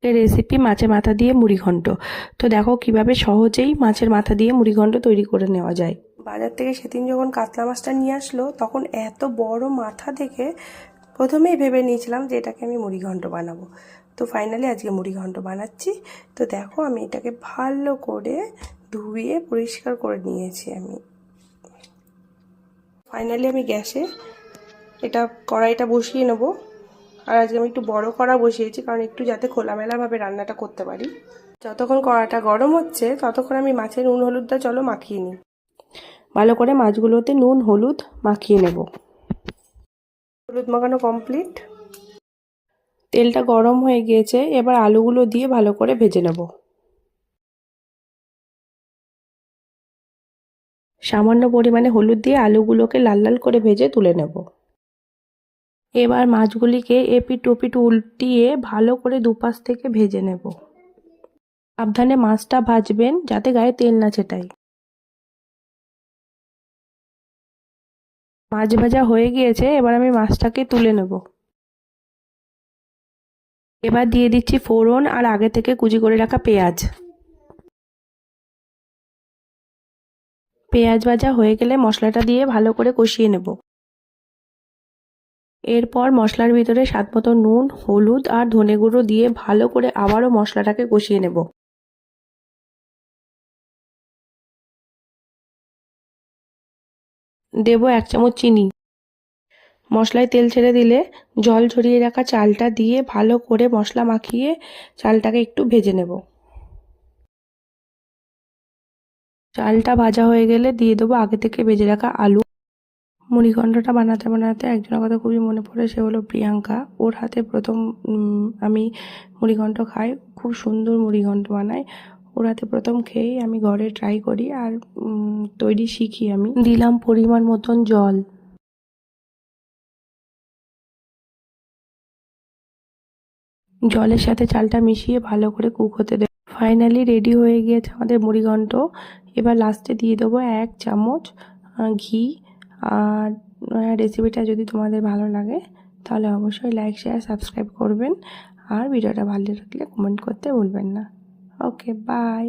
এই রেসিপি মাছের মাথা দিয়ে মুড়িঘণ্ট। তো দেখো কিভাবে সহজেই মাছের মাথা দিয়ে মুড়িঘণ্ট তৈরি করে নেওয়া যায়। বাজার থেকে সেদিন যখন কাতলা মাছটা নিয়ে আসলো তখন এত বড় মাথা দেখে প্রথমেই ভেবে নিয়েছিলাম যে এটাকে আমি মুড়িঘণ্ট বানাবো। তো ফাইনালি আজকে মুড়িঘণ্ট বানাচ্ছি। তো দেখো আমি এটাকে ভালো করে ধুয়ে পরিষ্কার করে নিয়েছি। আমি ফাইনালি আমি গ্যাসে কড়াইটা বসিয়ে নেবো। আর আজকে আমি একটু বড় কড়া বসিয়েছি কারণ একটু যাতে খোলামেলাভাবে রান্নাটা করতে পারি। যতক্ষণ কড়াটা গরম হচ্ছে ততক্ষণ আমি মাছের নুন হলুদটা চলো মাখিয়ে নিই। ভালো করে মাছগুলোতে নুন হলুদ মাখিয়ে নেব। হলুদ মাখানো কমপ্লিট। তেলটা গরম হয়ে গিয়েছে, এবার আলুগুলো দিয়ে ভালো করে ভেজে নেব। সামান্য পরিমাণে হলুদ দিয়ে আলুগুলোকে লাল লাল করে ভেজে তুলে নেব। এবার মাছগুলিকে এপিট ওপিট উল্টিয়ে ভালো করে দুপাশ থেকে ভেজে নেব। সাবধানে মাছটা ভাজবেন যাতে গায়ে তেল না ছেটায়। মাছ ভাজা হয়ে গিয়েছে, এবার আমি মাছটাকে তুলে নেব। এবার দিয়ে দিচ্ছি ফোড়ন আর আগে থেকে কুচি করে রাখা পেঁয়াজ। পেঁয়াজ ভাজা হয়ে গেলে মশলাটা দিয়ে ভালো করে কষিয়ে নেব। এরপর মশলার ভিতরে স্বাদমতো নুন হলুদ আর ধনে গুঁড়ো দিয়ে ভালো করে আবারও মশলাটাকে কষিয়ে নেব। দেব 1 চামচ চিনি। মশলায় তেল ছেড়ে দিলে জল ঝরিয়ে রাখা চালটা দিয়ে ভালো করে মশলা মাখিয়ে চালটাকে একটু ভেজে নেব। চালটা ভাজা হয়ে গেলে দিয়ে দেবো আগে থেকে ভেজে রাখা আলু। মুড়িঘণ্টটা বানাতে বানাতে একজনের কথা খুবই মনে পড়ে, সে হলো প্রিয়াঙ্কা। ওর হাতে প্রথম আমি মুড়িঘণ্ট খাই। খুব সুন্দর মুড়িঘণ্ট বানায়। ওর হাতে প্রথম খেয়েই আমি ঘরে ট্রাই করি আর তৈরি শিখি। আমি দিলাম পরিমাণ মতন জল। জলের সাথে চালটা মিশিয়ে ভালো করে কুক হতে দেব। ফাইনালি রেডি হয়ে গিয়েছে আমাদের মুড়িঘণ্ট। এবার লাস্টে দিয়ে দেবো 1 চামচ ঘি। আর রেসিপিটা যদি তোমাদের ভালো লাগে তাহলে অবশ্যই লাইক শেয়ার সাবস্ক্রাইব করবেন। আর ভিডিওটা ভালো লাগলে কমেন্ট করতে ভুলবেন না। ওকে, বাই।